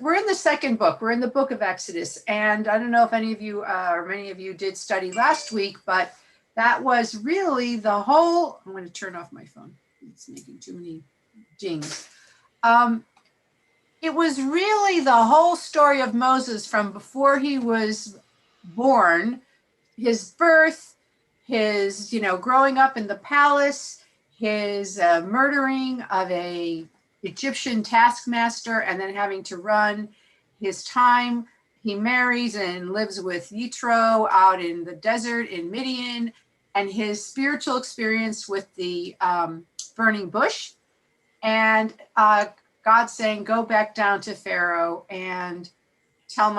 we're in the second book. We're in the book of Exodus. And I don't know if any of you or many of you did study last week, but that was really the whole, I'm going to turn off my phone. It's making too many dings. It was really the whole story of Moses from before he was born, his birth, his, growing up in the palace, his murdering of a Egyptian taskmaster, and then having to run, his time he marries and lives with Yitro out in the desert in Midian, and his spiritual experience with the burning bush, and God saying, go back down to Pharaoh and tell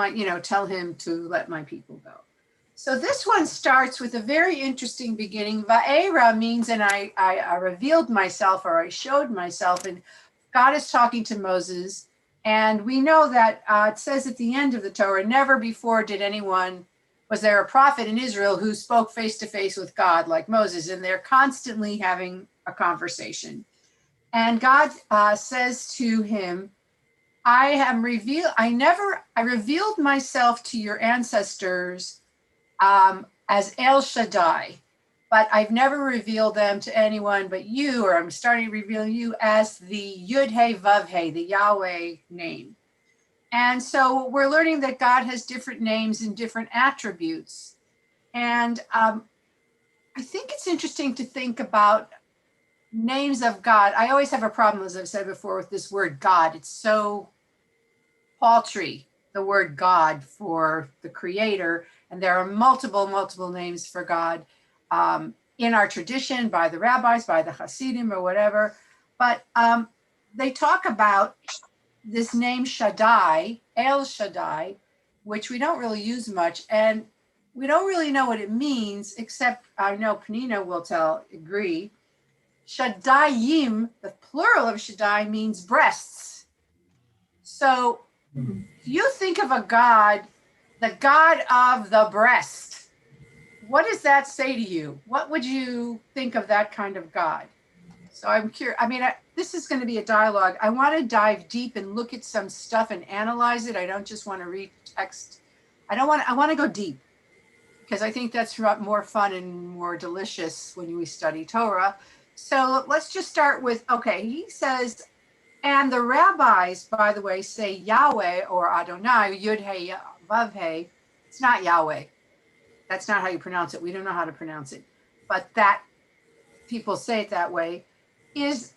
him to let my people go. So this one starts with a very interesting beginning. Va'era means, and I revealed myself, or I showed myself, and God is talking to Moses. And we know that it says at the end of the Torah, never before was there a prophet in Israel who spoke face to face with God like Moses, and they're constantly having a conversation. And God says to him, I revealed myself to your ancestors as El Shaddai, but I've never revealed them to anyone but you, or I'm starting to reveal you as the Yud He Vav He, the Yahweh name. And so we're learning that God has different names and different attributes. And I think it's interesting to think about names of God. I always have a problem, as I've said before, with this word God. It's so paltry, the word God, for the creator. And there are multiple names for God in our tradition, by the rabbis, by the Hasidim, or whatever. But they talk about this name Shaddai, El Shaddai, which we don't really use much. And we don't really know what it means, except I know Penina will agree. Shaddayim, the plural of Shaddai, means breasts. So you think of a God, the God of the breast. What does that say to you? What would you think of that kind of God? So I'm curious. I mean, this is going to be a dialogue. I want to dive deep and look at some stuff and analyze it. I don't just want to read text. I want to go deep, because I think that's more fun and more delicious when we study Torah. So let's just start with, okay, he says, and the rabbis, by the way, say Yahweh or Adonai, Yud He Vav He. It's not Yahweh. That's not how you pronounce it. We don't know how to pronounce it. But that people say it that way, is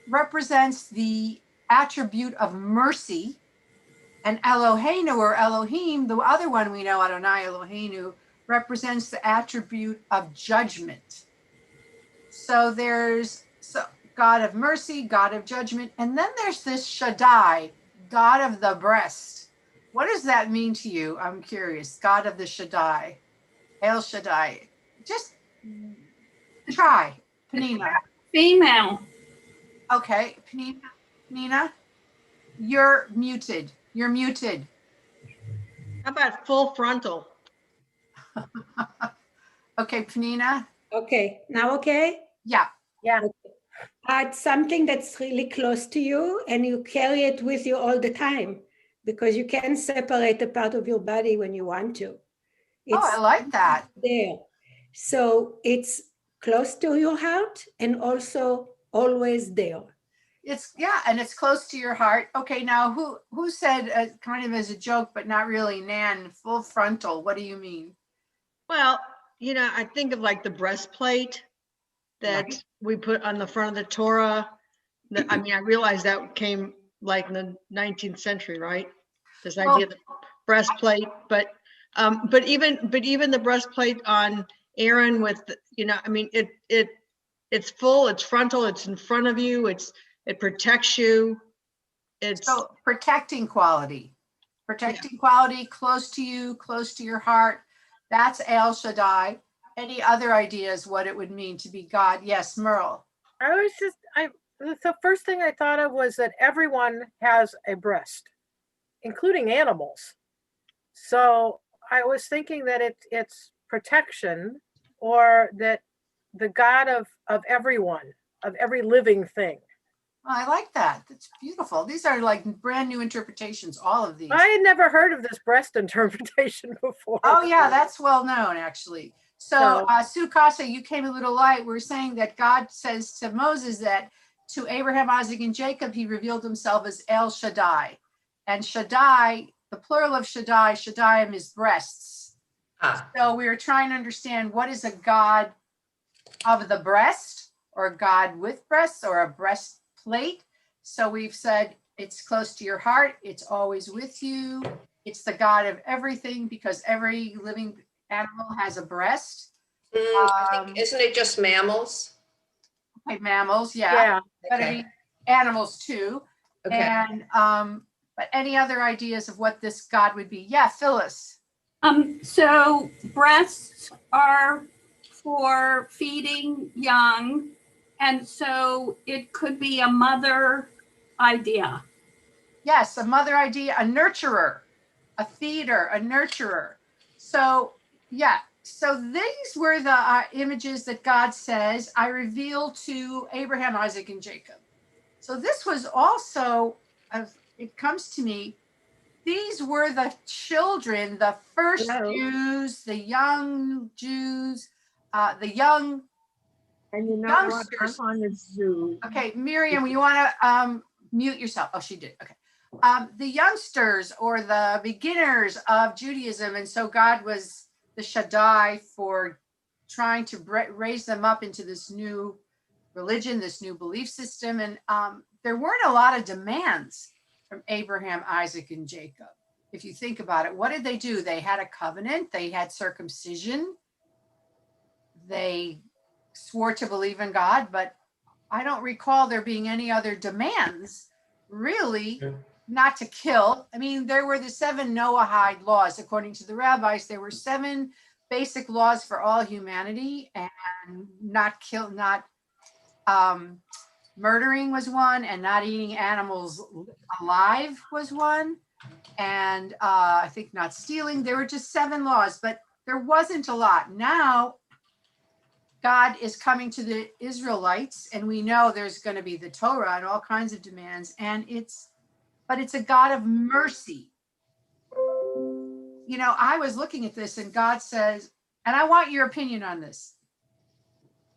represents the attribute of mercy. And Eloheinu, or Elohim, the other one we know, Adonai Eloheinu, represents the attribute of judgment. So there's God of mercy, God of judgment, and then there's this Shaddai, God of the breast. What does that mean to you? I'm curious. God of the Shaddai, El Shaddai. Just try, Penina. Female. Okay, Penina, you're muted. You're muted. How about full frontal? Okay, Penina. Okay, now okay? Yeah. Okay. It's something that's really close to you, and you carry it with you all the time, because you can separate a part of your body when you want to. I like that. There. So it's close to your heart and also always there. And it's close to your heart. Okay, now who said, kind of as a joke, but not really, Nan, full frontal? What do you mean? Well, I think of like the breastplate that we put on the front of the Torah. I mean, I realize that came like in the 19th century, right? This idea of the breastplate, but even the breastplate on Aaron with, I mean, it's full, it's frontal, it's in front of you, it protects you. It's so protecting quality, quality, close to you, close to your heart. That's El Shaddai. Any other ideas what it would mean to be God? Yes, Merle. The first thing I thought of was that everyone has a breast, including animals. So I was thinking that it's protection, or that the God of everyone, of every living thing. Well, I like that. That's beautiful. These are like brand new interpretations, all of these. I had never heard of this breast interpretation before. Oh yeah, that's well known actually. So So- Sue Casa, you came a little light. We're saying that God says to Moses that to Abraham, Isaac, and Jacob, he revealed himself as El Shaddai. And Shaddai, the plural of Shaddai, Shaddai is breasts. Ah, So we were trying to understand what is a God of the breast, or a God with breasts, or a breastplate. So we've said it's close to your heart, it's always with you, it's the God of everything, because every living animal has a breast. I think, isn't it just mammals? Like mammals, yeah, Yeah, but Okay. any animals too. Okay. And but any other ideas of what this God would be? Yeah, Phyllis. So breasts are for feeding young, and so it could be a mother idea. Yes, a mother idea, a nurturer, a feeder, a nurturer. So, yeah, so these were the images that God says, I revealed to Abraham, Isaac, and Jacob. So this was also, it comes to me, these were the children, the first Hello. Jews, the young Jews, the young. And you know what? Youngsters. I'm on the Zoom. Okay, Miriam, you want to mute yourself? Oh, she did. Okay. The youngsters or the beginners of Judaism. And so God was the Shaddai for trying to raise them up into this new religion, this new belief system. And there weren't a lot of demands from Abraham, Isaac, and Jacob. If you think about it, what did they do? They had a covenant, they had circumcision, they swore to believe in God, but I don't recall there being any other demands, really, not to kill. I mean, there were the 7 Noahide laws. According to the rabbis, there were 7 basic laws for all humanity, and not kill, not murdering was one, and not eating animals alive was one, and I think not stealing. There were just 7 laws, but there wasn't a lot. Now God is coming to the Israelites, and we know there's going to be the Torah and all kinds of demands, and it's a God of mercy. You know, I was looking at this, and God says, and I want your opinion on this.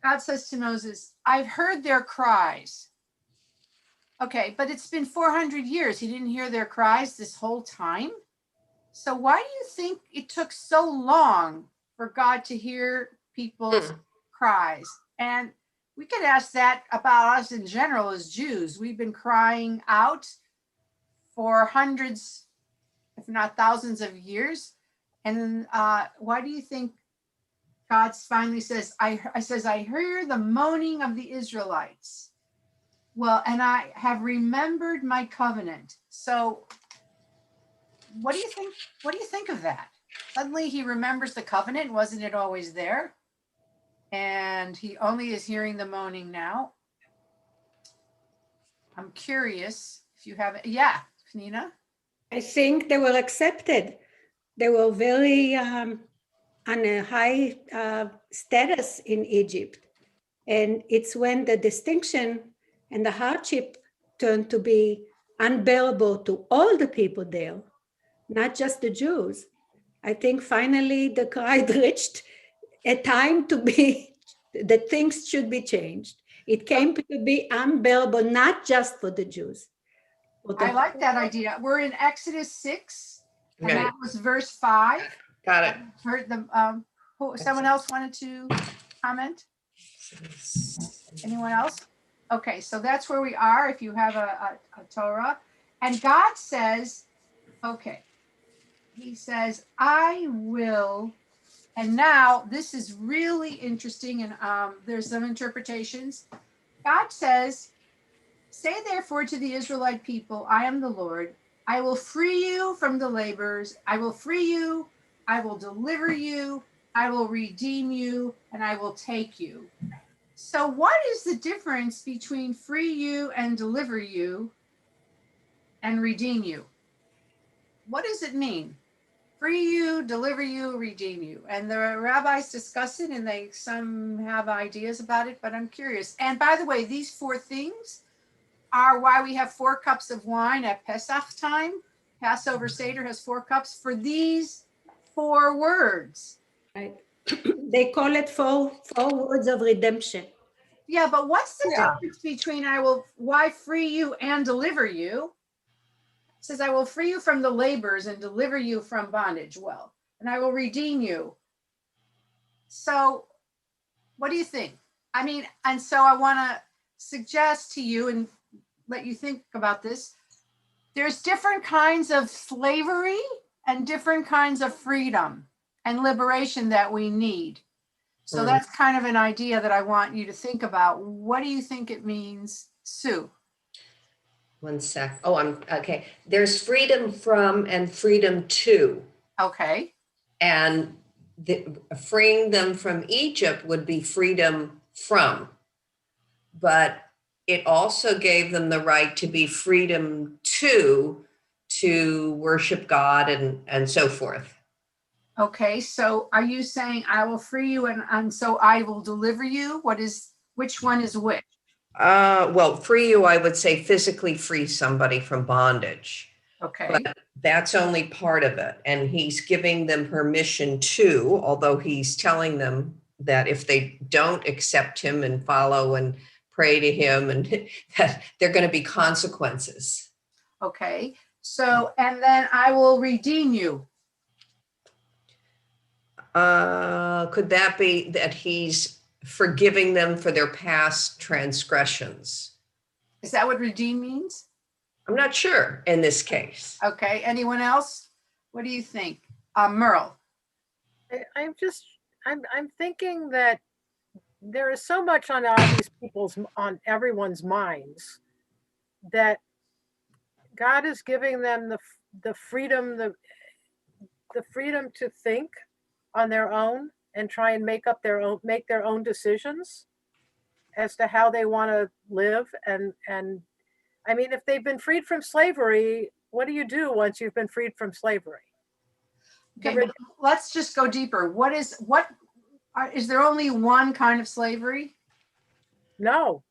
God says to Moses, I've heard their cries. Okay, but it's been 400 years. He didn't hear their cries this whole time. So why do you think it took so long for God to hear people's cries? And we could ask that about us in general as Jews. We've been crying out for hundreds, if not thousands of years. And why do you think God finally says, I hear the moaning of the Israelites. Well, and I have remembered my covenant. So what do you think? What do you think of that? Suddenly he remembers the covenant. Wasn't it always there? And he only is hearing the moaning now. I'm curious if you have, yeah, Nina. I think they were accepted. They were very on a high status in Egypt. And it's when the distinction and the hardship turned to be unbearable to all the people there, not just the Jews. I think finally the cry reached a time to be, that things should be changed. It came to be unbearable, not just for the Jews. I like that idea. We're in Exodus 6, and Right. that was verse 5. Got it. Heard them. Someone else wanted to comment? Anyone else? Okay, so that's where we are. If you have a Torah, and God says, okay, he says, I will. And now this is really interesting, and there's some interpretations. God says, say therefore to the Israelite people, I am the Lord. I will free you from the laborers. I will free you. I will deliver you. I will redeem you, and I will take you. So what is the difference between free you and deliver you and redeem you? What does it mean? Free you, deliver you, redeem you. And the rabbis discuss it, and some have ideas about it, but I'm curious. And by the way, these 4 things are why we have 4 cups of wine at Pesach time. Passover Seder has 4 cups for these 4 words. Right. They call it four words of redemption. Yeah, but what's the Yeah. difference between why free you and deliver you? It says, I will free you from the labors and deliver you from bondage. Well, and I will redeem you. So what do you think? I mean, and so I want to suggest to you and let you think about this. There's different kinds of slavery and different kinds of freedom and liberation that we need. So that's kind of an idea that I want you to think about. What do you think it means, Sue? One sec. Oh, I'm okay. There's freedom from and freedom to. Okay. And freeing them from Egypt would be freedom from. But it also gave them the right to be freedom to worship God and so forth. Okay. So are you saying I will free you and so I will deliver you? Which one is which? Well, free you, I would say physically free somebody from bondage. Okay. But that's only part of it. And he's giving them permission to, although he's telling them that if they don't accept him and follow and pray to him, and that there are going to be consequences. Okay. So, and then I will redeem you. Could that be that he's forgiving them for their past transgressions? Is that what redeem means? I'm not sure in this case. Okay. Anyone else? What do you think? Merle. I'm thinking that there is so much on on everyone's minds that God is giving them the freedom, the freedom to think on their own and try and make their own decisions as to how they want to live. And I mean, if they've been freed from slavery, what do you do once you've been freed from slavery? Okay, but let's just go deeper. Is there only one kind of slavery? No,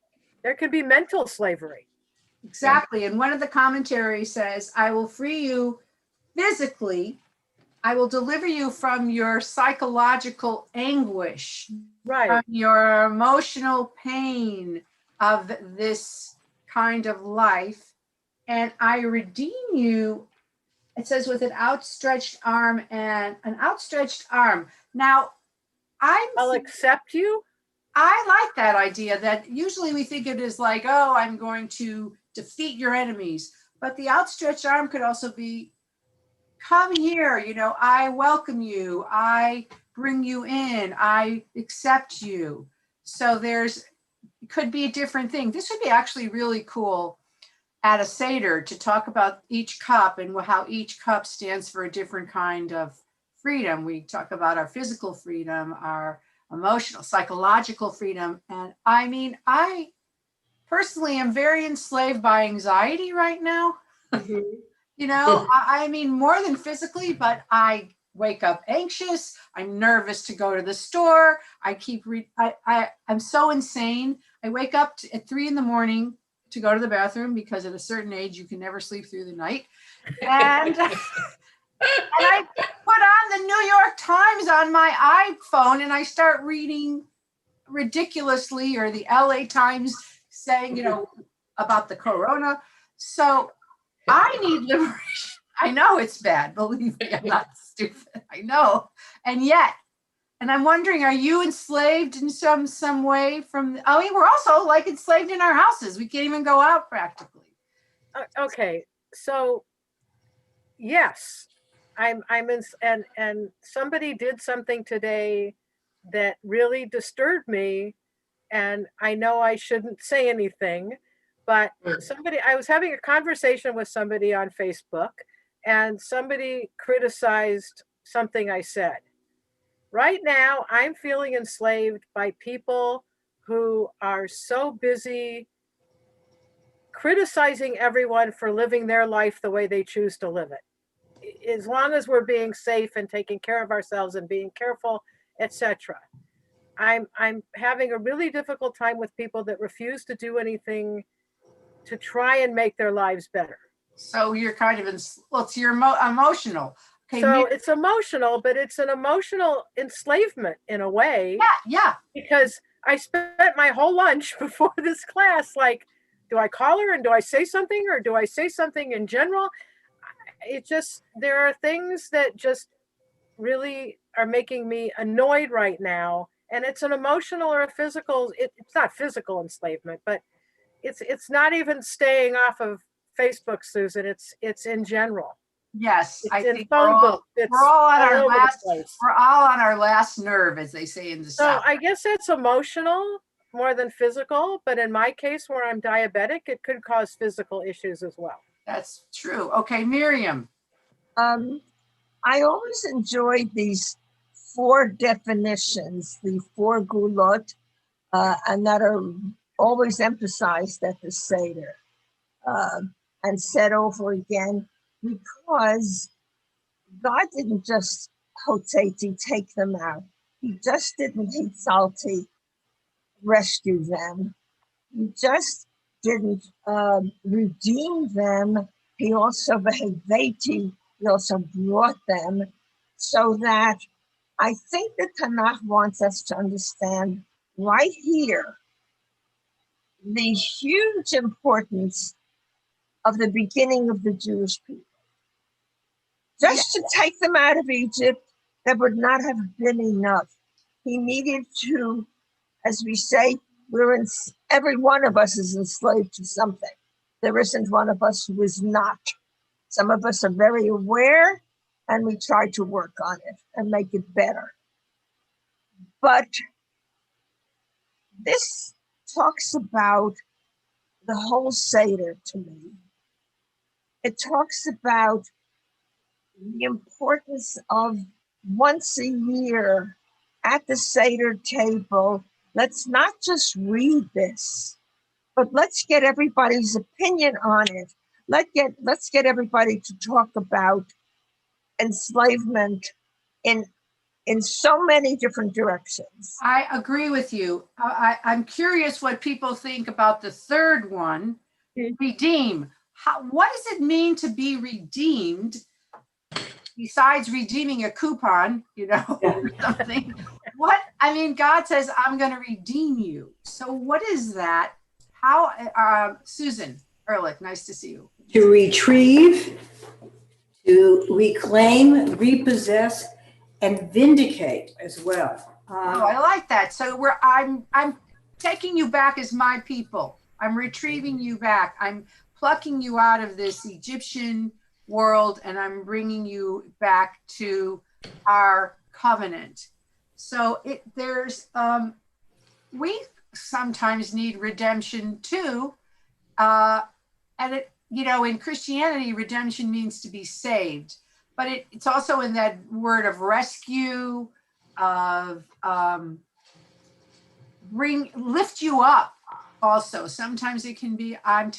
there could be mental slavery. Exactly. And one of the commentaries says, I will free you physically. I will deliver you from your psychological anguish, Right. from your emotional pain of this kind of life. And I redeem you, it says, with an outstretched arm and an outstretched arm. Now, I'll accept you. I like that idea that usually we think it is like, oh, I'm going to defeat your enemies. But the outstretched arm could also be, come here, I welcome you. I bring you in. I accept you. So it could be a different thing. This would be actually really cool at a Seder to talk about each cup and how each cup stands for a different kind of freedom. We talk about our physical freedom, our emotional, psychological freedom. And I mean, I personally am very enslaved by anxiety right now. I mean, more than physically, but I wake up anxious. I'm nervous to go to the store. I'm so insane. I wake up at 3 a.m. to go to the bathroom because at a certain age, you can never sleep through the night. And and I put on the New York Times on my iPhone and I start reading ridiculously, or the LA Times saying, about the corona. So I need liberation. I know it's bad. Believe me, I'm not stupid. I know. And I'm wondering, are you enslaved in some way we're also like enslaved in our houses. We can't even go out practically. Okay. So yes, I'm in, and somebody did something today that really disturbed me, and I know I shouldn't say anything, but I was having a conversation with somebody on Facebook, and somebody criticized something I said. Right now, I'm feeling enslaved by people who are so busy criticizing everyone for living their life the way they choose to live it. As long as we're being safe and taking care of ourselves and being careful, etc. I'm having a really difficult time with people that refuse to do anything to try and make their lives better. So you're kind of, it's your emotional. Okay, So it's emotional, but it's an emotional enslavement in a way. yeah. Because I spent my whole lunch before this class, like, do I call her and do I say something, or do I say something in general? It just, there are things that just really are making me annoyed right now. And it's an emotional or a physical, it's not physical enslavement, but it's not even staying off of Facebook, Susan. It's in general. Yes, It's I in think phone books. It's we're all on our over the last, place. we're all on our last nerve, as they say in the So South. I guess it's emotional more than physical, but in my case where I'm diabetic, it could cause physical issues as well. That's true. Okay, Miriam. I always enjoyed these 4 definitions, the 4 gulot, and that are always emphasized at the Seder and said over again, because God didn't just hoteti take them out. He just didn't hitzalti rescue them. He just didn't redeem them. He also he also brought them, so that I think the Tanakh wants us to understand right here the huge importance of the beginning of the Jewish people. Just to take them out of Egypt, that would not have been enough. He needed to, as we say, every one of us is enslaved to something. There isn't one of us who is not. Some of us are very aware, and we try to work on it and make it better. But this talks about the whole Seder to me. It talks about the importance of once a year at the Seder table. Let's not just read this, but let's get everybody's opinion on it. Let's get everybody to talk about enslavement in so many different directions. I agree with you. I'm curious what people think about the third one, redeem. What does it mean to be redeemed? Besides redeeming a coupon, or something. God says, I'm going to redeem you. So what is that? How, Susan Ehrlich, nice to see you. To retrieve, to reclaim, repossess, and vindicate as well. I like that. So I'm taking you back as my people. I'm retrieving you back. I'm plucking you out of this Egyptian world, and I'm bringing you back to our covenant. So we sometimes need redemption too. And in Christianity, redemption means to be saved, but it's also in that word of rescue, of lift you up. Also, sometimes it can be, I'm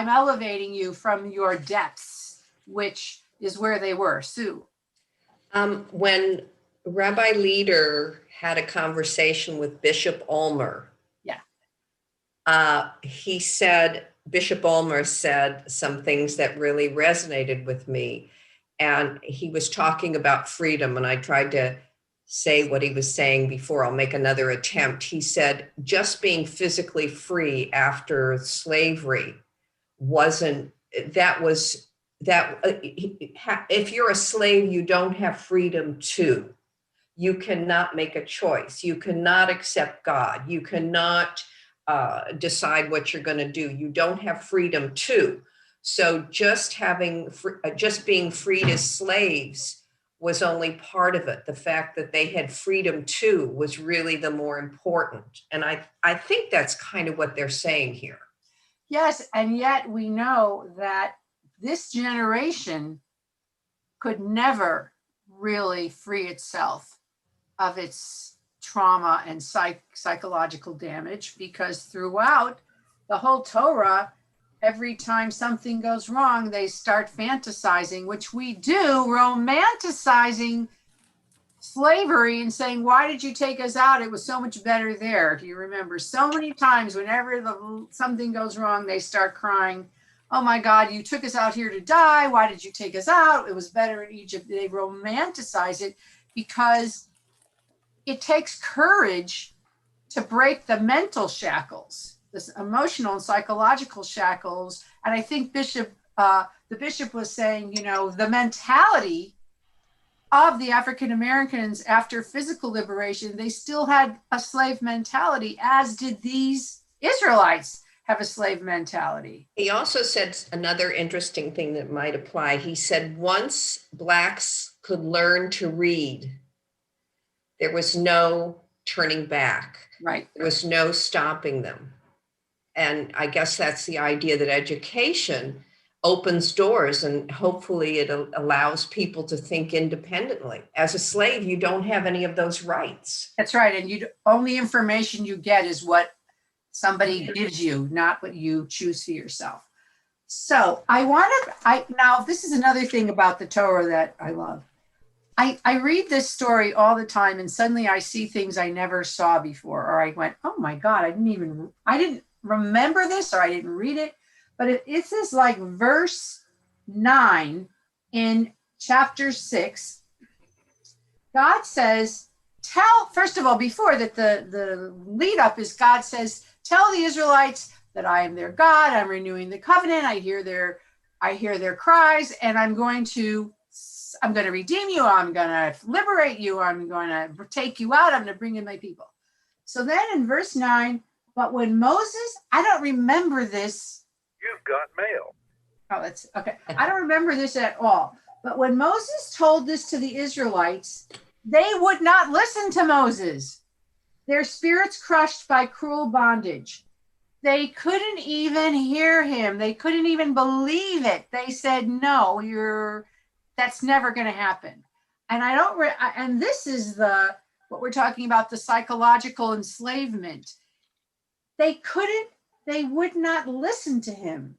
elevating you from your depths, which is where they were. Sue. When Rabbi Leader had a conversation with Bishop Ulmer, Bishop Ulmer said some things that really resonated with me. And he was talking about freedom, and I tried to say what he was saying before. I'll make another attempt. He said, just being physically free after slavery if you're a slave, you don't have freedom too. You cannot make a choice. You cannot accept God. You cannot decide what you're going to do. You don't have freedom too. So just being freed as slaves was only part of it. The fact that they had freedom too was really the more important. And I think that's kind of what they're saying here. Yes, and yet we know that this generation could never really free itself of its trauma and psychological damage, because throughout the whole Torah, every time something goes wrong, they start fantasizing, which we do, romanticizing slavery and saying, why did you take us out? It was so much better there. Do you remember? So many times whenever something goes wrong, they start crying, oh my God, you took us out here to die. Why did you take us out? It was better in Egypt. They romanticize it because it takes courage to break the mental shackles, this emotional and psychological shackles. And I think the bishop was saying, you know, the mentality of the African Americans after physical liberation, they still had a slave mentality, as did these Israelites have a slave mentality. He also said another interesting thing that might apply. He said once blacks could learn to read, there was no turning back. Right. There was no stopping them. And I guess that's the idea, that education opens doors, and hopefully it allows people to think independently. As a slave, you don't have any of those rights. That's right. And only information you get is what somebody gives you, not what you choose for yourself. So now this is another thing about the Torah that I love. I read this story all the time, and suddenly I see things I never saw before, or I went, oh my God, I didn't remember this, or I didn't read it. But it's this like verse 9 in chapter 6. God says, first of all, before that, the lead up is God says, tell the Israelites that I am their God. I'm renewing the covenant. I hear their cries, and I'm going to redeem you. I'm going to liberate you. I'm going to take you out. I'm going to bring in my people. So then in verse 9, but when Moses, I don't remember this. You've got mail. Oh, that's okay. I don't remember this at all. But when Moses told this to the Israelites, they would not listen to Moses. Their spirits crushed by cruel bondage. They couldn't even hear him. They couldn't even believe it. They said, no, that's never going to happen. And and this is what we're talking about, the psychological enslavement. They would not listen to him.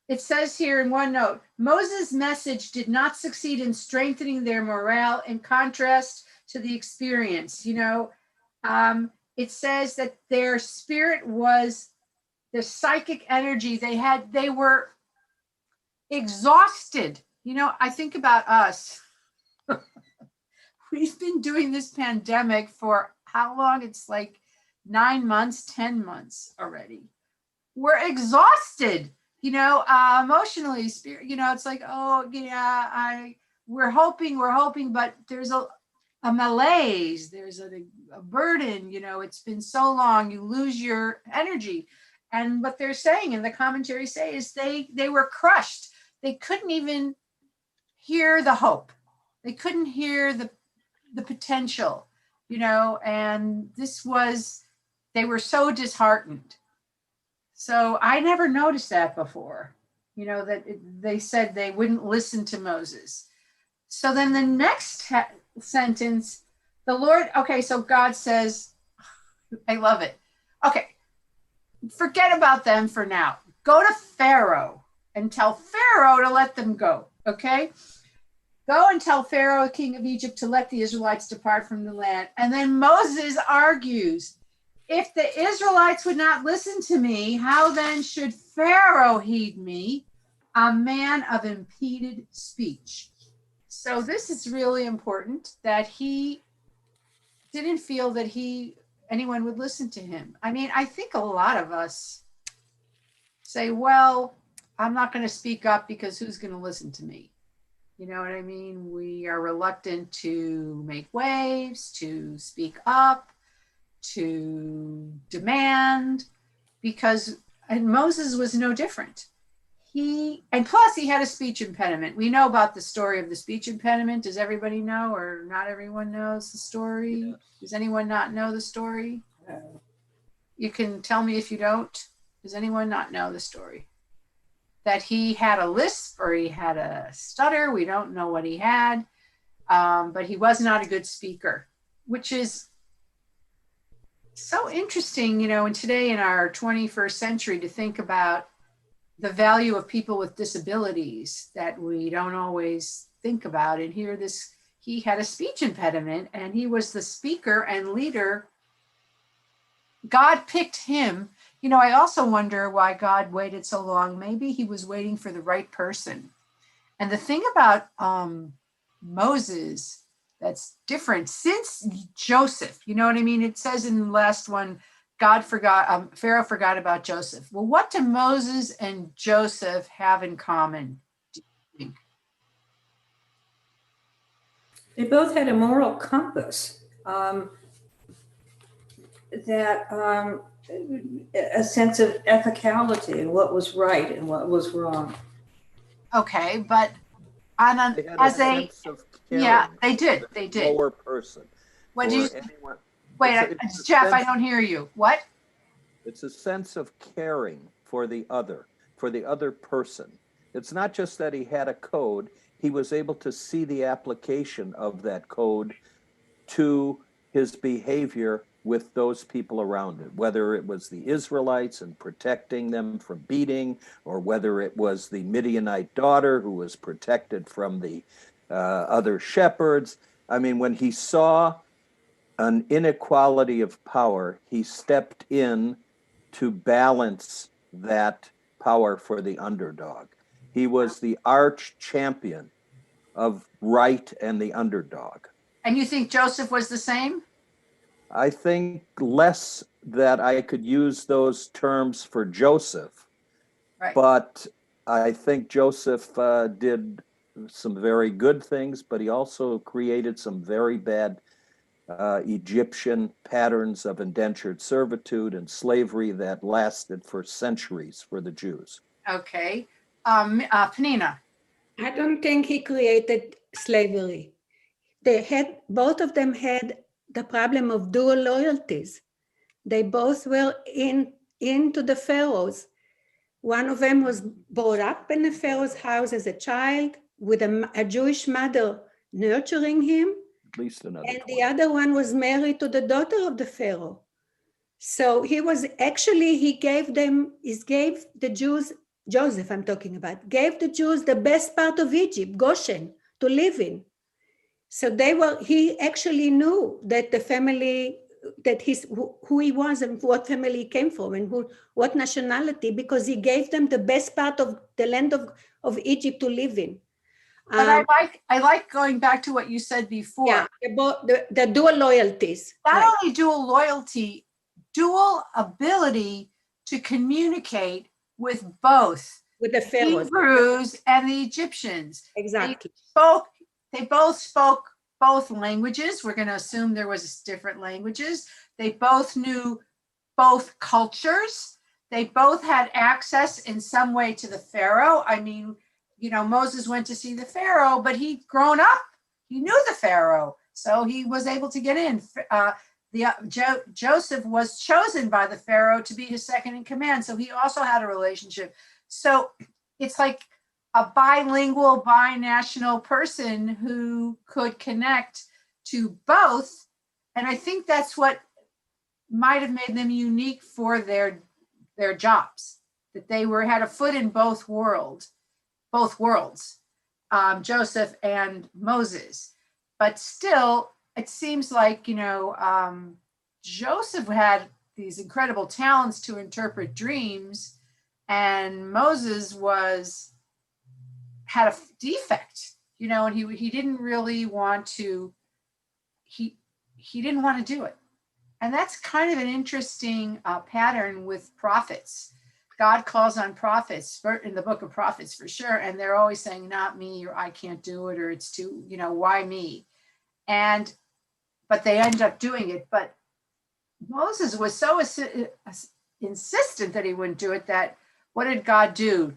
It says here in one note, Moses' message did not succeed in strengthening their morale, in contrast to the experience. It says that their spirit was the psychic energy they were exhausted. I think about us. We've been doing this pandemic for how long? It's like 9 months, 10 months already. We're exhausted, emotionally, it's like, oh yeah, we're hoping, but there's a malaise, there's a burden, it's been so long, you lose your energy. And what they're saying in the commentary is they were crushed. They couldn't even hear the hope. They couldn't hear the potential, and they were so disheartened. So I never noticed that before, that they said they wouldn't listen to Moses. So then the next sentence, so God says, I love it. Okay, forget about them for now. Go to Pharaoh and tell Pharaoh to let them go, okay? Go and tell Pharaoh, king of Egypt, to let the Israelites depart from the land. And then Moses argues, if the Israelites would not listen to me, how then should Pharaoh heed me, a man of impeded speech? So this is really important, that he didn't feel that anyone would listen to him. I mean, I think a lot of us say, well, I'm not going to speak up because who's going to listen to me? You know what I mean? We are reluctant to make waves, to speak up, to demand, and Moses was no different. Plus he had a speech impediment. We know about the story of the speech impediment. Does everybody know, or not everyone knows the story? Does anyone not know the story? No. You can tell me if you don't. Does anyone not know the story? That he had a lisp or he had a stutter. We don't know what he had, but he was not a good speaker, which is so interesting, and today in our 21st century to think about the value of people with disabilities that we don't always think about. And here he had a speech impediment and he was the speaker and leader. God picked him. I also wonder why God waited so long. Maybe he was waiting for the right person. And the thing about Moses that's different since Joseph, you know what I mean? It says in the last one, Pharaoh forgot about Joseph. Well, what do Moses and Joseph have in common, do you think? They both had a moral compass, a sense of ethicality and what was right and what was wrong. Okay, but They had a sense of caring. yeah, they did. for the They did. Lower person. What do you? Anyone. Wait, It's a Jeff, I sense- don't hear you. What? It's a sense of caring for the other person. It's not just that he had a code, he was able to see the application of that code to his behavior with those people around him, whether it was the Israelites and protecting them from beating, or whether it was the Midianite daughter who was protected from the other shepherds. I mean, when he saw an inequality of power, he stepped in to balance that power for the underdog. He was the arch champion of right and the underdog. And you think Joseph was the same? I think less that I could use those terms for Joseph, Right. but I think Joseph did some very good things, but he also created some very bad Egyptian patterns of indentured servitude and slavery that lasted for centuries for the Jews. Okay. Panina. I don't think he created slavery. Both of them had the problem of dual loyalties. They both were into the pharaohs. One of them was brought up in the pharaoh's house as a child with a Jewish mother nurturing him. At least another And 20. the other one was married to the daughter of the pharaoh. So he gave the Jews, Joseph I'm talking about, gave the Jews the best part of Egypt, Goshen, to live in. So he actually knew that the family, who he was and what family he came from and what nationality, because he gave them the best part of the land of Egypt to live in. But I like going back to what you said before. Yeah, the dual loyalties. Not Right. only dual loyalty, dual ability to communicate with both With the pharaohs. Hebrews and the Egyptians. Exactly. They both spoke both languages. We're going to assume there was different languages. They both knew both cultures. They both had access in some way to the Pharaoh. I mean, Moses went to see the Pharaoh, but he'd grown up. He knew the Pharaoh, so he was able to get in. Joseph was chosen by the Pharaoh to be his second in command, so he also had a relationship. So it's like a bilingual, binational person who could connect to both. And I think that's what might have made them unique for their jobs, that they had a foot in both worlds, Joseph and Moses. But still, it seems like, Joseph had these incredible talents to interpret dreams, and Moses had a defect, and he didn't really want to, he didn't want to do it. And that's kind of an interesting pattern with prophets. God calls on prophets in the book of prophets for sure. And they're always saying, not me, or I can't do it, or it's too, why me? But they end up doing it. But Moses was so insistent that he wouldn't do it that what did God do?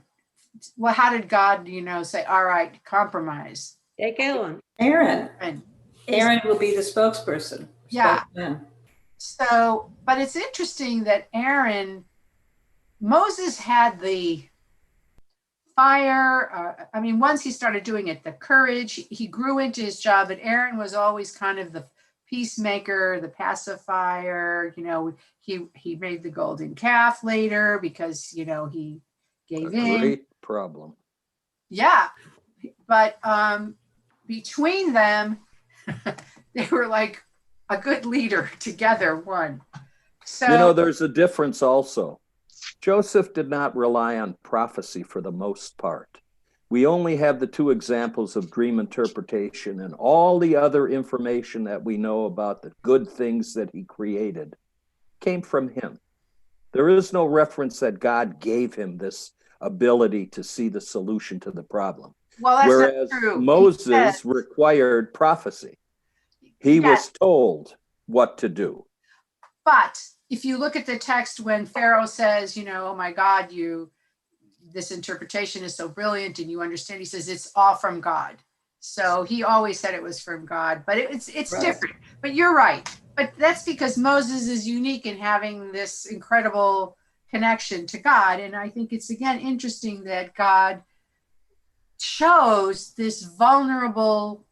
Well, how did God, say, all right, compromise? Take it on. Aaron And will be the spokesperson. Yeah. Spokesman. So, but it's interesting that Moses had the fire. Once he started doing it, the courage, he grew into his job, but Aaron was always kind of the peacemaker, the pacifier. He made the golden calf later because, he gave A in. great problem. Yeah, but between them, they were like a good leader together, one. So You know, there's a difference also. Joseph did not rely on prophecy for the most part. We only have the two examples of dream interpretation, and all the other information that we know about the good things that he created came from him. There is no reference that God gave him this ability to see the solution to the problem. well, that's Whereas not true. Moses required prophecy. He was told what to do. But if you look at the text when Pharaoh says, you know, oh my God, this interpretation is so brilliant and you understand, he says it's all from God. So he always said it was from God, but it's Right. different. But you're right. But that's because Moses is unique in having this incredible connection to God. And I think it's, again, interesting that God chose this vulnerable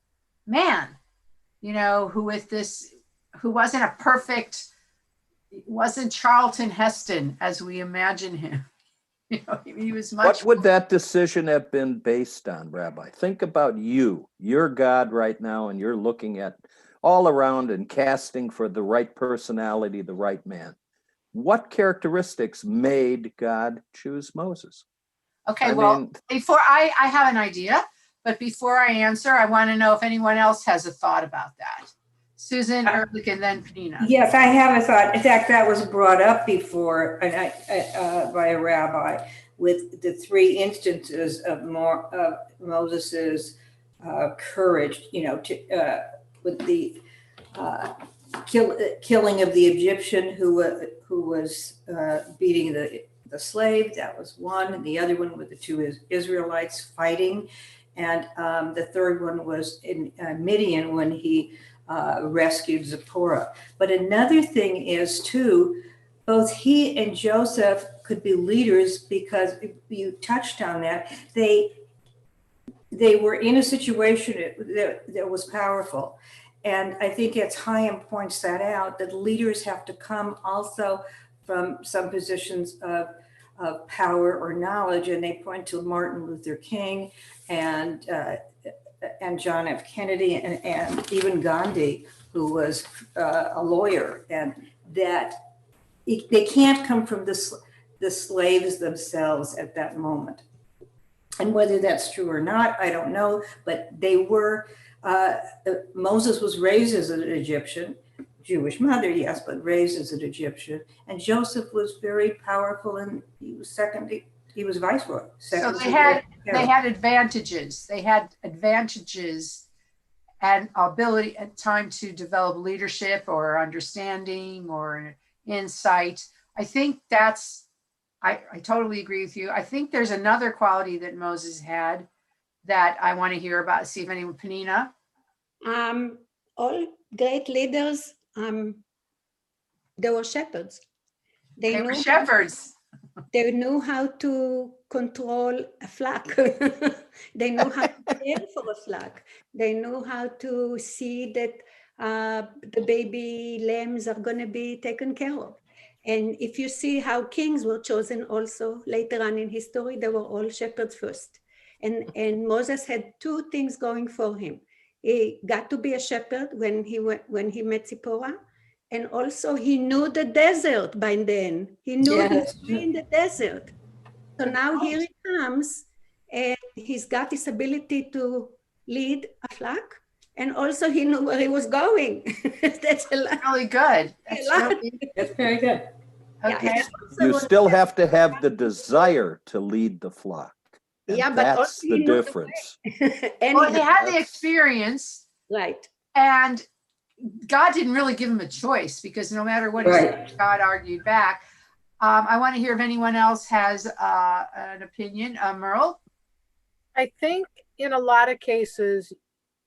man, you know, who wasn't a perfect, wasn't Charlton Heston as we imagine him. You know, he was much. What would that decision have been based on, Rabbi? Think about you. You're God right now, and you're looking at all around and casting for the right personality, the right man. What characteristics made God choose Moses? Okay, before I have an idea, but before I answer, I want to know if anyone else has a thought about that. Susan, Ehrlich, and then Penina. Yes, I have a thought. In fact, that was brought up before by a rabbi with the three instances of Moses's courage, you know, with the killing of the Egyptian who was beating the slave. That was one, and the other one with the two Israelites fighting, and the third one was in Midian when he rescued Zipporah. But another thing is too, both he and Joseph could be leaders because you touched on that. They were in a situation that was powerful. And I think it's Chaim points that out, that leaders have to come also from some positions of power or knowledge. And they point to Martin Luther King and John F. Kennedy and even Gandhi, who was a lawyer, and that they can't come from the slaves themselves at that moment. And whether that's true or not, I don't know, but they were, Moses was raised as an Egyptian, Jewish mother, yes, but raised as an Egyptian. And Joseph was very powerful, and he was viceroy. So they had advantages. They had advantages and ability and time to develop leadership or understanding or insight. I think I totally agree with you. I think there's another quality that Moses had that I want to hear about. See if anyone, Penina. All great leaders, they were shepherds. They were shepherds. They knew how to control a flock. They knew how to care for a flock. They knew how to see that the baby lambs are going to be taken care of. And if you see how kings were chosen also later on in history, they were all shepherds first. And Moses had two things going for him. He got to be a shepherd when he met Zipporah. And also he knew the desert by then. He knew he was in the desert. So now here he comes, and he's got this ability to lead a flock. And also he knew where he was going. That's a lot. Really good. That's very good. Okay. Yeah, You still have to have the desire to lead the flock. And yeah, but that's the difference. Well, he had the experience. Right. And God didn't really give him a choice, because no matter what he said, God argued back. I want to hear if anyone else has an opinion. Merle? I think in a lot of cases,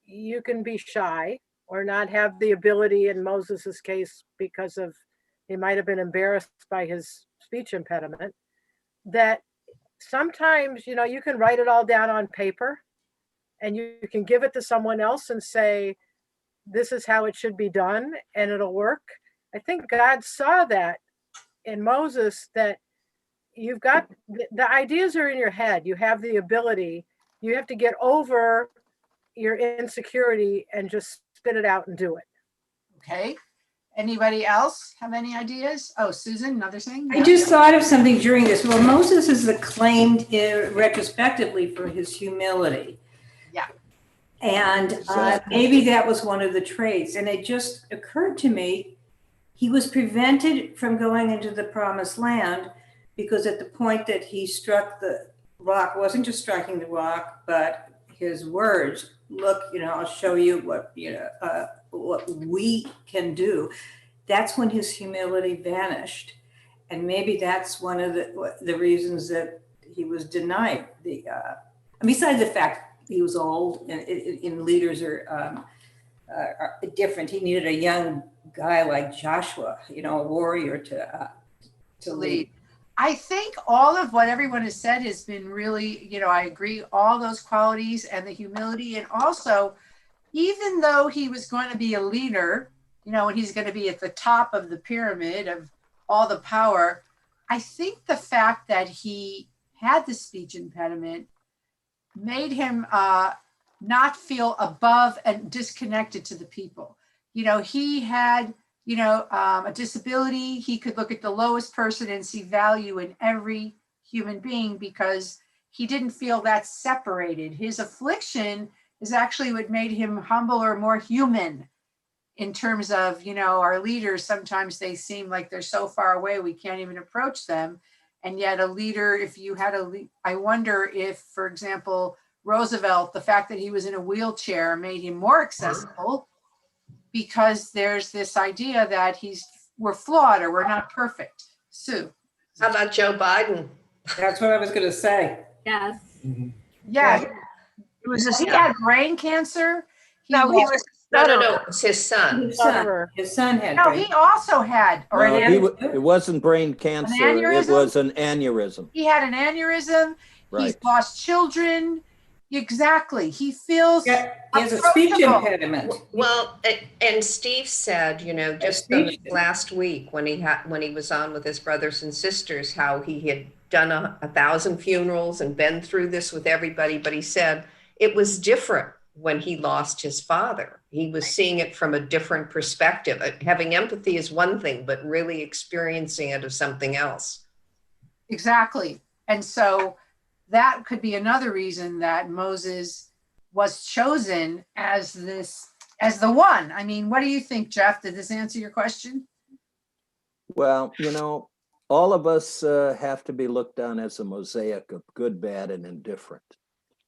you can be shy or not have the ability, in Moses's case, because of he might have been embarrassed by his speech impediment, that sometimes, you know, you can write it all down on paper and you can give it to someone else and say, this is how it should be done, and it'll work. I think God saw that in Moses, that you've got the ideas are in your head. You have the ability. You have to get over your insecurity and just spit it out and do it. Okay. Anybody else have any ideas? Oh, Susan, another thing? I just thought of something during this. Well, Moses is acclaimed retrospectively for his humility. Yeah. And Exactly. maybe that was one of the traits. And it just occurred to me, he was prevented from going into the promised land because at the point that he struck the rock, wasn't just striking the rock, but his words, look, I'll show you what we can do. That's when his humility vanished. And maybe that's one of the reasons that he was denied besides the fact he was old and leaders are different. He needed a young guy like Joshua, a warrior to lead. I think all of what everyone has said has been really, I agree, all those qualities and the humility. And also, even though he was going to be a leader, and he's going to be at the top of the pyramid of all the power, I think the fact that he had the speech impediment made him not feel above and disconnected to the people. He had a disability. He could look at the lowest person and see value in every human being because he didn't feel that separated. His affliction is actually what made him humble or more human in terms of, our leaders. Sometimes they seem like they're so far away, we can't even approach them. And yet a leader, if you had I wonder if, for example, Roosevelt, the fact that he was in a wheelchair made him more accessible because there's this idea that we're flawed or we're not perfect. Sue. How about Joe Biden? That's what I was going to say. Yes. Yeah. He was a He had brain cancer. No, he was No, it's his son. His son had. No, he also had It wasn't brain cancer. It aneurysm? was an aneurysm. He had an aneurysm. Right. He's lost children. Exactly. He feels He has a speech approachable. impediment. Well, and Steve said, just last week when he was on with his brothers and sisters, how he had done 1,000 funerals and been through this with everybody. But he said it was different when he lost his father. He was seeing it from a different perspective. Having empathy is one thing, but really experiencing it is something else. Exactly. And so that could be another reason that Moses was chosen as the one. I mean, what do you think, Jeff? Did this answer your question? Well, all of us have to be looked on as a mosaic of good, bad, and indifferent.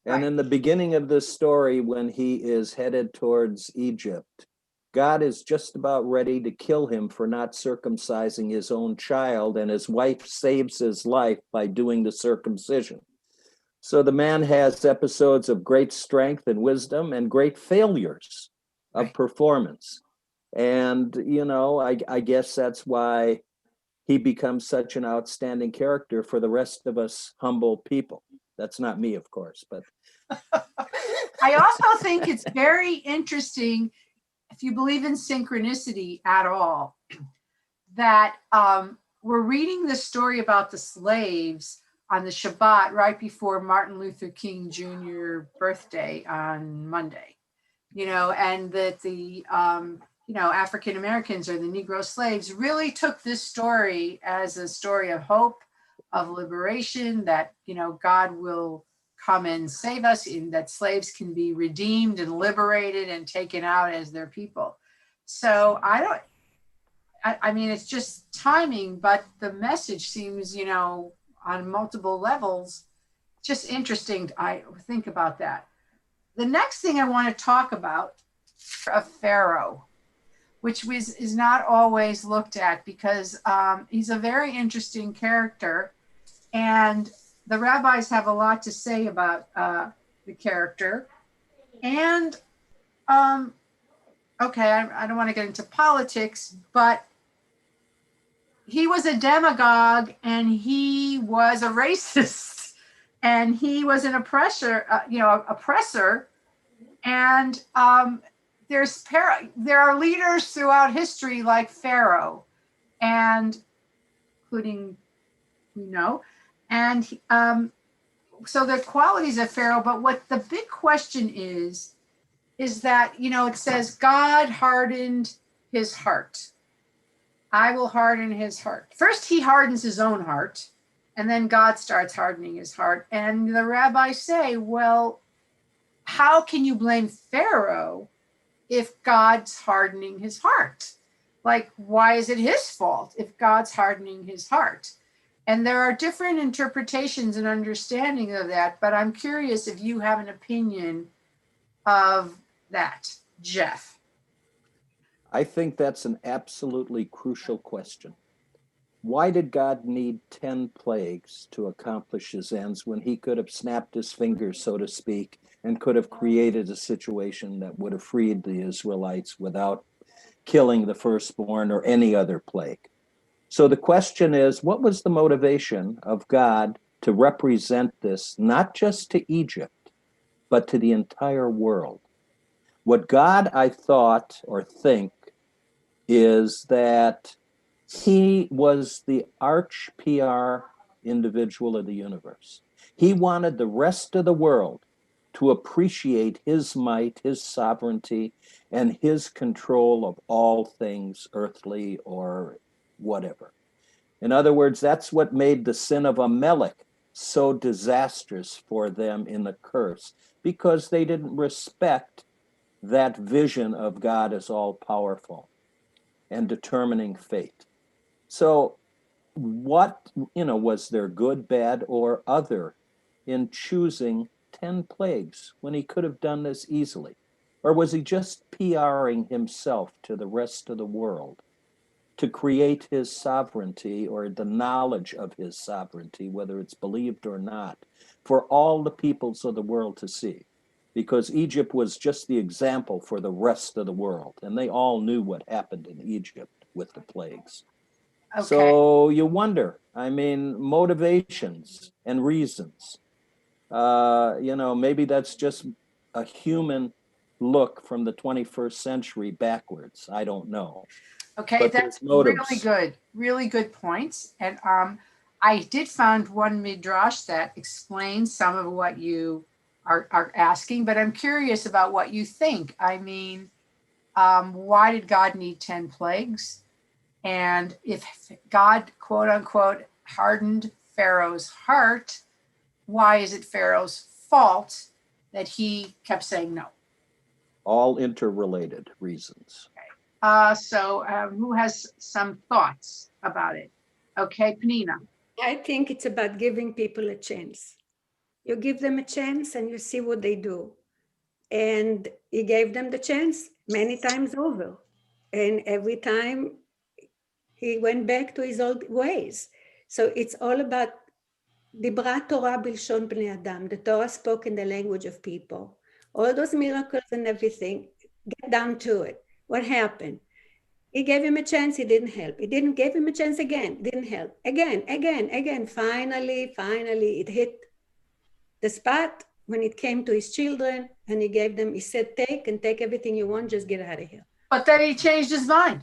And Right. in the beginning of this story, when he is headed towards Egypt, God is just about ready to kill him for not circumcising his own child, and his wife saves his life by doing the circumcision. So the man has episodes of great strength and wisdom and great failures of performance. And, I guess that's why he becomes such an outstanding character for the rest of us humble people. That's not me, of course, but. I also think it's very interesting, if you believe in synchronicity at all, that we're reading the story about the slaves on the Shabbat right before Martin Luther King Jr. birthday on Monday, and that the, African Americans or the Negro slaves really took this story as a story of hope, of liberation, that, God will come and save us, in that slaves can be redeemed and liberated and taken out as their people. So I mean, it's just timing, but the message seems, on multiple levels, just interesting. I think about that. The next thing I want to talk about of Pharaoh, which is not always looked at because he's a very interesting character, and the rabbis have a lot to say about the character. And okay, I don't want to get into politics, but he was a demagogue and he was a racist and he was an oppressor. And there are leaders throughout history like Pharaoh, and including, And so the qualities of Pharaoh, but what the big question is that, it says God hardened his heart. I will harden his heart. First, he hardens his own heart, and then God starts hardening his heart. And the rabbis say, well, how can you blame Pharaoh if God's hardening his heart? Like, why is it his fault if God's hardening his heart? And there are different interpretations and understanding of that, but I'm curious if you have an opinion of that, Jeff. I think that's an absolutely crucial question. Why did God need 10 plagues to accomplish his ends when he could have snapped his fingers, so to speak, and could have created a situation that would have freed the Israelites without killing the firstborn or any other plague? So the question is, what was the motivation of God to represent this, not just to Egypt, but to the entire world? What God, I thought or think, is that he was the arch PR individual of the universe. He wanted the rest of the world to appreciate his might, his sovereignty, and his control of all things earthly or whatever. In other words, that's what made the sin of Amalek so disastrous for them in the curse, because they didn't respect that vision of God as all powerful and determining fate. So what, was there good, bad, or other in choosing 10 plagues when he could have done this easily? Or was he just PRing himself to the rest of the world to create his sovereignty, or the knowledge of his sovereignty, whether it's believed or not, for all the peoples of the world to see? Because Egypt was just the example for the rest of the world, and they all knew what happened in Egypt with the plagues. Okay. So you wonder, motivations and reasons. Maybe that's just a human look from the 21st century backwards. I don't know. Okay, But that's motives. really good points. And I did find one midrash that explains some of what you are asking, but I'm curious about what you think. Why did God need 10 plagues? And if God, quote unquote, hardened Pharaoh's heart, why is it Pharaoh's fault that he kept saying no? All interrelated reasons. So who has some thoughts about it? Okay, Penina. I think it's about giving people a chance. You give them a chance and you see what they do. And he gave them the chance many times over. And every time he went back to his old ways. So it's all about Dibra Torah Bilshon Bnei Adam. The Torah spoke in the language of people. All those miracles and everything, get down to it. What happened? He gave him a chance, he didn't help. He didn't give him a chance again, didn't help. Again. Finally, it hit the spot when it came to his children, and he said, take everything you want, just get out of here. But then he changed his mind.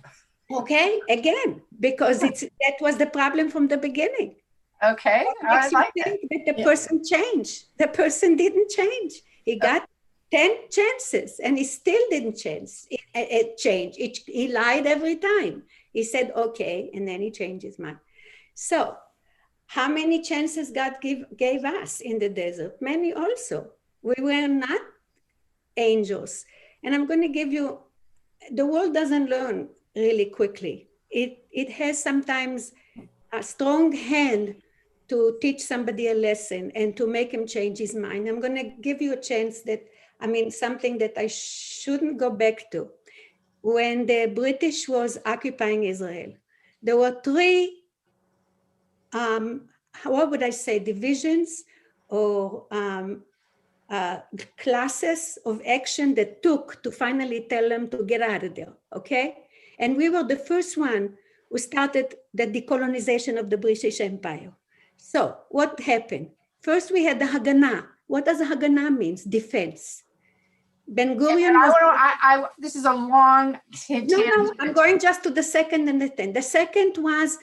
Okay, again, because that was the problem from the beginning. Okay, I like that. That the person changed. The person didn't change. He got 10 chances and he still didn't change. He lied every time. He said, okay, and then he changed his mind. So how many chances God gave us in the desert? Many also. We were not angels. And I'm going to give you, the world doesn't learn really quickly. It has sometimes a strong hand to teach somebody a lesson and to make him change his mind. I'm going to give you a chance something that I shouldn't go back to. When the British was occupying Israel, there were three, divisions or classes of action that took to finally tell them to get out of there, okay? And we were the first one who started the decolonization of the British Empire. So what happened? First, we had the Haganah. What does Haganah means? Defense. Ben Gurion was... this is a long tangent. No, I'm going just to the second and the 10. The second was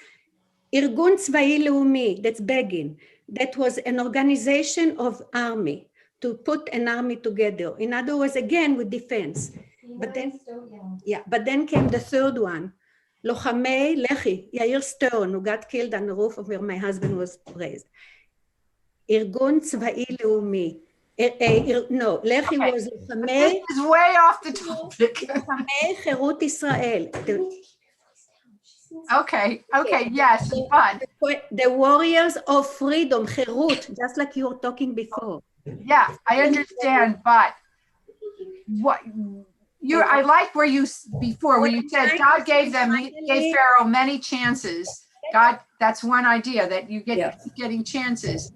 Irgun Tzvai Leumi, that's Begin. that was an organization of army, to put an army together. In other words, again, with defense. But then came the third one, Lochamei Lehi, Yair Stern, who got killed on the roof of where my husband was raised. ארגון צבאי לאומי. No, לח"י Okay. was This לוחמי is way off the topic. חירות ישראל. Okay, yes, but The warriors of freedom, חירות, just like you were talking before. yeah, I understand, but what I like where you said God gave Pharaoh many chances. God, that's one idea, that you keep getting chances.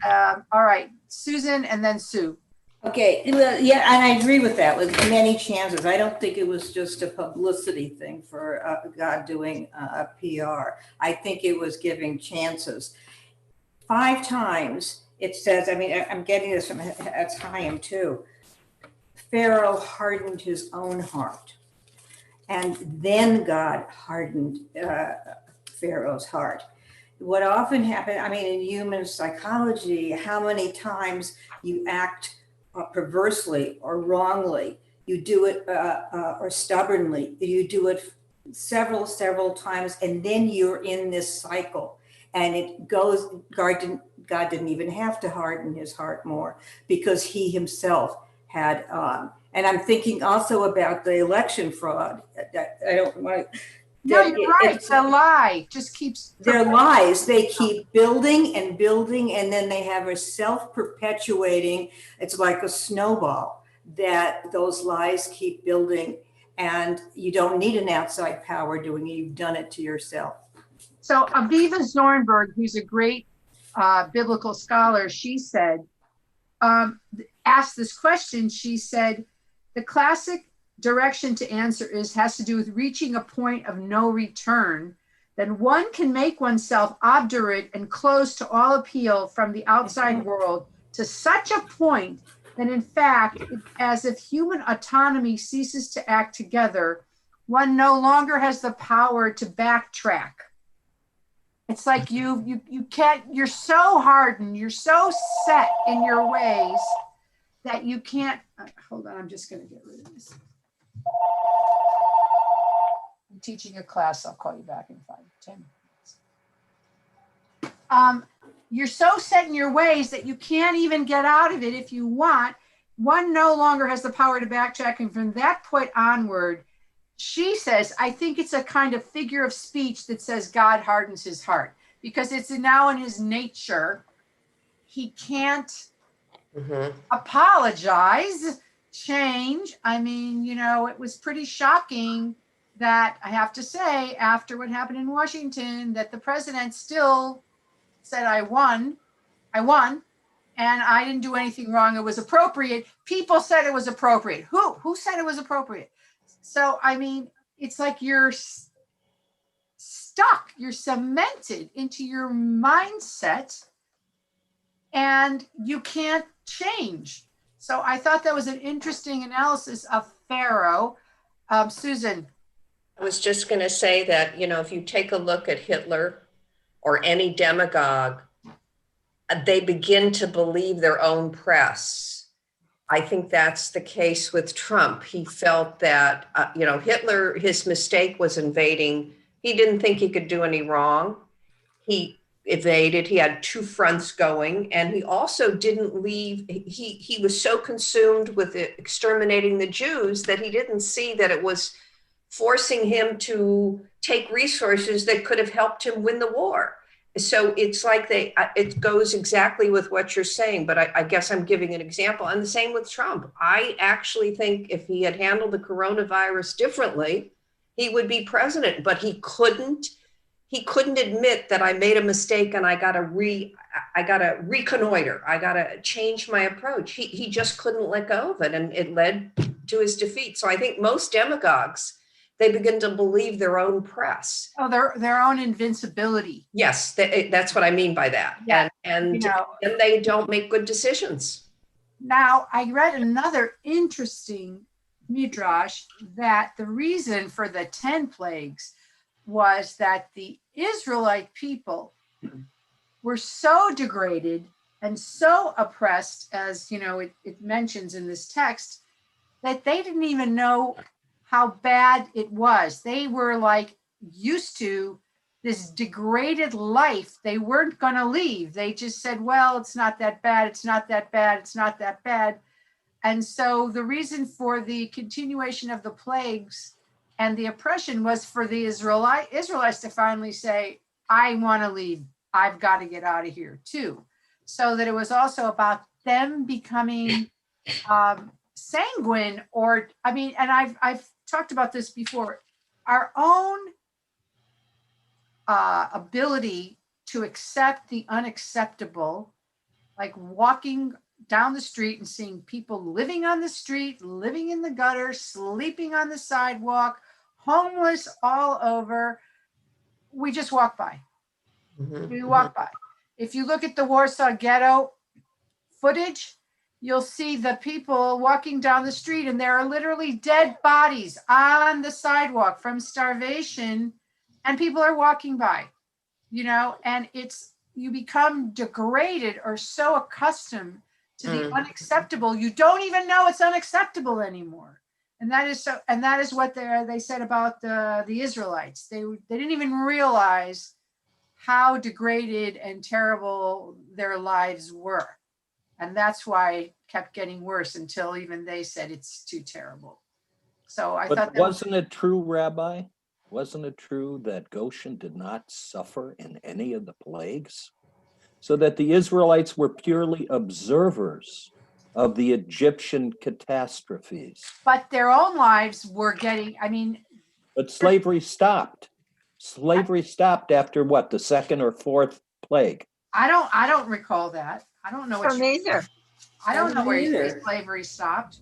All right, Susan and then Sue. Okay, well, yeah, and I agree with that, with many chances. I don't think it was just a publicity thing for God doing a PR. I think it was giving chances. 5 times it says, I mean, I'm getting this from Chaim too. Pharaoh hardened his own heart, and then God hardened Pharaoh's heart. What often happens, I mean, in human psychology, how many times you act perversely or wrongly, you do it, or stubbornly, you do it several times, and then you're in this cycle. And it goes, God didn't even have to harden his heart more, because he himself had, and I'm thinking also about the election fraud. I don't want to. No, you're right. It's a lie. Just keeps. They're lies. They keep building and building, and then they have a self-perpetuating, it's like a snowball, that those lies keep building, and you don't need an outside power doing it. You've done it to yourself. So Aviva Zornberg, who's a great biblical scholar, she said, asked this question. She said, the classic direction to answer has to do with reaching a point of no return. Then one can make oneself obdurate and close to all appeal from the outside world to such a point that, in fact, as if human autonomy ceases to act together, one no longer has the power to backtrack. It's like you can't, you're so hardened, you're so set in your ways that you can't, hold on, I'm just going to get rid of this. I'm teaching a class, I'll call you back in 5-10 minutes. You're so set in your ways that you can't even get out of it if you want. One no longer has the power to backtrack, and from that point onward, she says, I think it's a kind of figure of speech that says God hardens his heart, because it's now in his nature. He can't apologize, change. I mean, you know, it was pretty shocking that, I have to say, after what happened in Washington, that the president still said, I won, and I didn't do anything wrong. It was appropriate. People said it was appropriate. Who said it was appropriate? So, I mean, it's like you're stuck, you're cemented into your mindset, and you can't change. So I thought that was an interesting analysis of Pharaoh. Susan. I was just going to say that, you know, if you take a look at Hitler or any demagogue, they begin to believe their own press. I think that's the case with Trump. He felt that, you know, Hitler, his mistake was invading. He didn't think he could do any wrong. He evaded. He had 2 fronts going, and he also didn't leave. He was so consumed with exterminating the Jews that he didn't see that it was forcing him to take resources that could have helped him win the war. So it's like it goes exactly with what you're saying, but I guess I'm giving an example. And the same with Trump. I actually think if he had handled the coronavirus differently, he would be president, but he couldn't admit that I made a mistake and I got to reconnoiter. I got to change my approach. He just couldn't let go of it, and it led to his defeat. So I think most demagogues, they begin to believe their own press. Oh, their own invincibility. Yes, that's what I mean by that. Yeah, and you know, they don't make good decisions. Now, I read another interesting midrash that the reason for the 10 plagues was that the Israelite people were so degraded and so oppressed, as it mentions in this text, that they didn't even know how bad it was. They were like used to this degraded life. They weren't going to leave. They just said, well, it's not that bad. It's not that bad. It's not that bad. And so the reason for the continuation of the plagues and the oppression was for the Israelites to finally say, I want to leave. I've got to get out of here too. So that it was also about them becoming sanguine, and I've talked about this before, our own ability to accept the unacceptable, like walking down the street and seeing people living on the street, living in the gutter, sleeping on the sidewalk, homeless all over. We just walk by. We walk by. If you look at the Warsaw Ghetto footage, you'll see the people walking down the street, and there are literally dead bodies on the sidewalk from starvation, and people are walking by, and you become degraded or so accustomed to the unacceptable, you don't even know it's unacceptable anymore. And that is what they said about the Israelites. They didn't even realize how degraded and terrible their lives were. And that's why it kept getting worse until even they said it's too terrible. So I thought that wasn't it true, Rabbi? Wasn't it true that Goshen did not suffer in any of the plagues? So that the Israelites were purely observers of the Egyptian catastrophes. But their own lives were getting, But slavery stopped. Slavery stopped after what, the second or fourth plague? I don't recall that. I don't know what neither. I don't know where Neither. slavery stopped.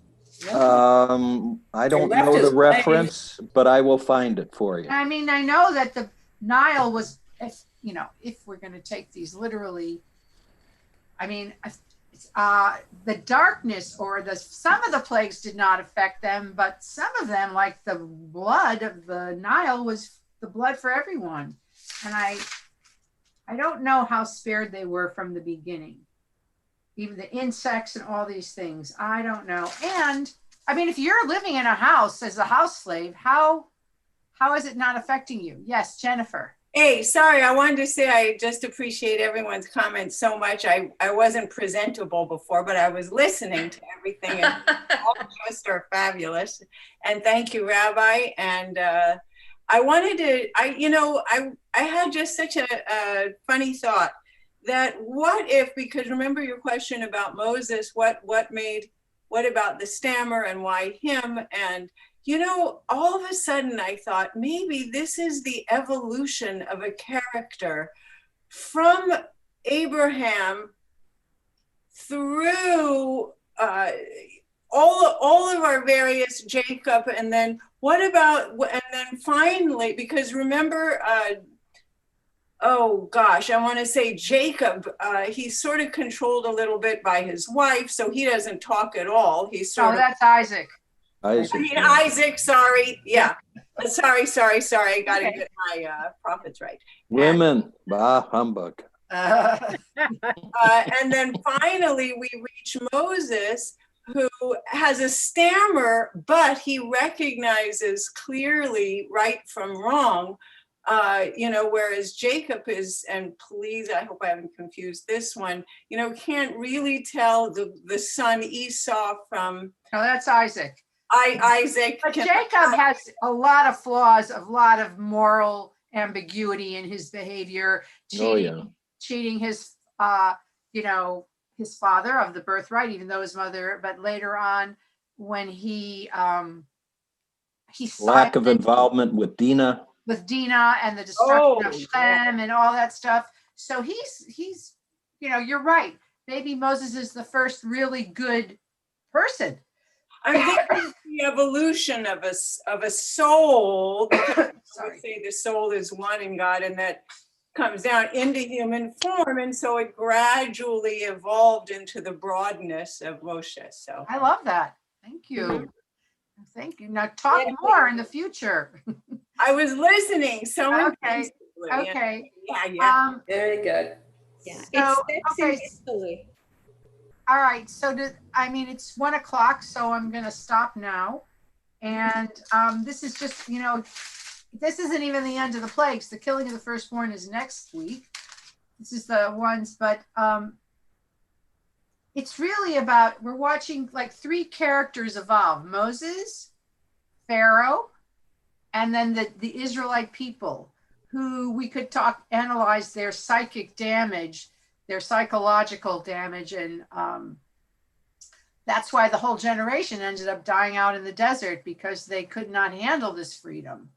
I don't left know as the reference, but I will find it for you. I know that the Nile was, if we're going to take these literally, the darkness or some of the plagues did not affect them, but some of them, like the blood of the Nile, was the blood for everyone. And I don't know how spared they were from the beginning. Even the insects and all these things, I don't know. And if you're living in a house as a house slave, how is it not affecting you? Yes, Jennifer. Hey, sorry, I wanted to say I just appreciate everyone's comments so much. I wasn't presentable before, but I was listening to everything, and all just are fabulous. And thank you, Rabbi. And I wanted to, I had just such a funny thought that what if, because remember your question about Moses, what about the stammer and why him? And all of a sudden I thought maybe this is the evolution of a character from Abraham through all of our various Jacob, and then finally, because remember, I want to say Jacob, he's sort of controlled a little bit by his wife, so he doesn't talk at all. He's sort of, that's Isaac. Isaac, sorry. Yeah. Sorry. I got to get my prophets right. Women, humbug. And then finally we reach Moses, who has a stammer, but he recognizes clearly right from wrong. Whereas Jacob is, and please, I hope I haven't confused this one, can't really tell the son Esau from. No, that's Isaac. Isaac. But Jacob has a lot of flaws, a lot of moral ambiguity in his behavior, cheating his, his father of the birthright, even though his mother, but later on when he lack of involvement with Dinah and the destruction of Shem and all that stuff. So he's, you're right. Maybe Moses is the first really good person. I think the evolution of a soul. I would say the soul is one in God, and that comes down into human form, and so it gradually evolved into the broadness of Moshe. So I love that. Thank you. Mm-hmm. Thank you. Now talk more in the future. I was listening. So okay. Yeah. Very good. Yeah. So, it's steps in Italy. All right. So it's 1 o'clock, so I'm going to stop now. And this is just, this isn't even the end of the plagues. The killing of the firstborn is next week. This is the ones, but it's really about, we're watching like 3 characters evolve: Moses, Pharaoh, and then the Israelite people, who we could analyze their psychic damage, their psychological damage. And that's why the whole generation ended up dying out in the desert, because they could not handle this freedom.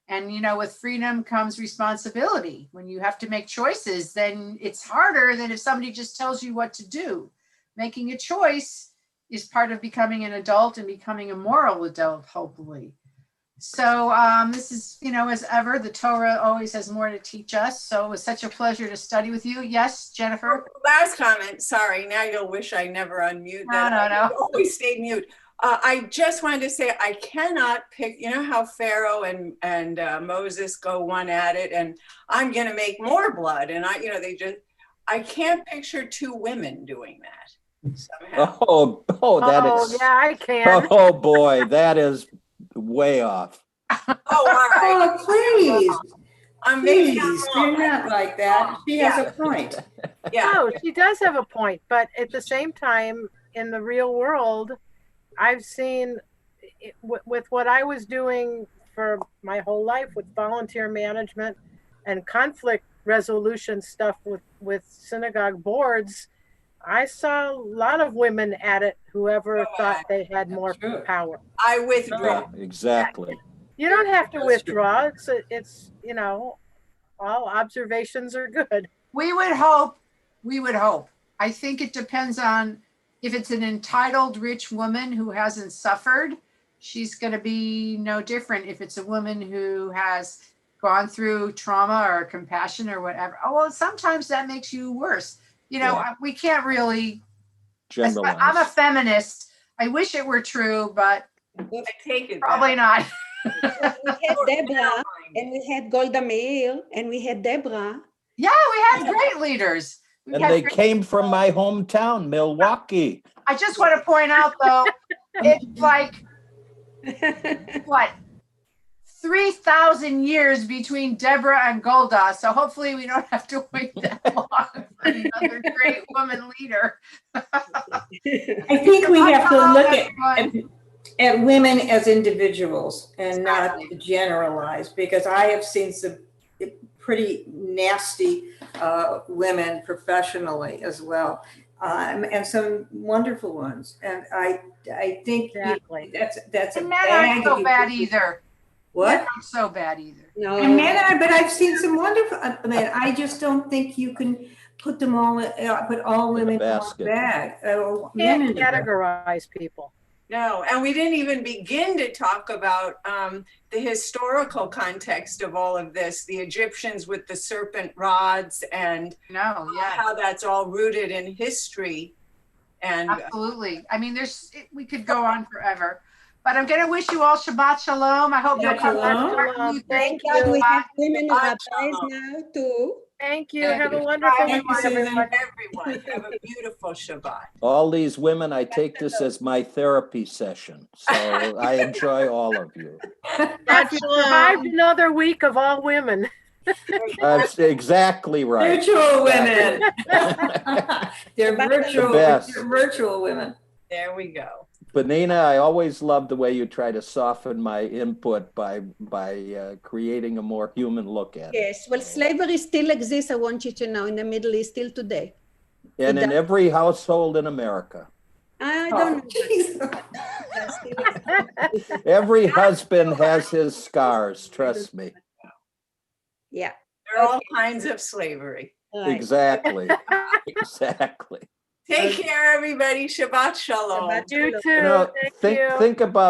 And, with freedom comes responsibility. When you have to make choices, then it's harder than if somebody just tells you what to do. Making a choice is part of becoming an adult and becoming a moral adult, hopefully. So this is, as ever, the Torah always has more to teach us. So it was such a pleasure to study with you. Yes, Jennifer? Last comment, sorry, now you'll wish I never unmute that. No. I always stay mute. I just wanted to say, I cannot pick, how Pharaoh and Moses go one at it, and I'm going to make more blood. And I can't picture 2 women doing that somehow. That is. Yeah, I can. Oh boy, that is way off. Oh, all right. Oh, please. Maybe Please, I'm do wrong. not like that. She has a point. Yeah. No, she does have a point, but at the same time, in the real world, I've seen with what I was doing for my whole life with volunteer management and conflict resolution stuff with synagogue boards, I saw a lot of women at it, whoever thought they had more power. I withdraw. Yeah, exactly. You don't have to withdraw. It's all observations are good. We would hope. I think it depends on if it's an entitled rich woman who hasn't suffered, she's going to be no different. If it's a woman who has gone through trauma or compassion or whatever, sometimes that makes you worse. We can't really generalize. I'm a feminist. I wish it were true, but I take it probably back. not. We had Deborah, and we had Golda Meir, and we had Deborah. Yeah, we had great leaders. And they came from my hometown, Milwaukee. I just want to point out, though, it's like, what, 3,000 years between Deborah and Golda. So hopefully we don't have to wait that long for another great woman leader. I think we have to look at women as individuals and not generalize, because I have seen some pretty nasty women professionally as well, and some wonderful ones. And I think that's and men aren't so bad either. What? Men aren't so bad either. No, and men are, but I've seen some wonderful men. I just don't think you can put them all, put all women in one bag. Can't categorize people. No, and we didn't even begin to talk about the historical context of all of this, the Egyptians with the serpent rods, and how that's all rooted in history. And absolutely. I mean, we could go on forever. But I'm going to wish you all Shabbat Shalom. I hope you'll come back. Thank God we have women rabbis now too. Thank you. Have a wonderful week, everyone. Have a beautiful Shabbat. All these women, I take this as my therapy session. So I enjoy all of you. I've survived another week of all women. That's exactly right. Virtual women. They're virtual women. There we go. But Nina, I always love the way you try to soften my input by creating a more human look at it. Yes, well, slavery still exists, I want you to know, in the Middle East still today. And in every household in America. I don't know. Every husband has his scars, trust me. Yeah. There are all kinds of slavery. Right. Exactly. Exactly. Take care, everybody. Shabbat Shalom. You too. Think about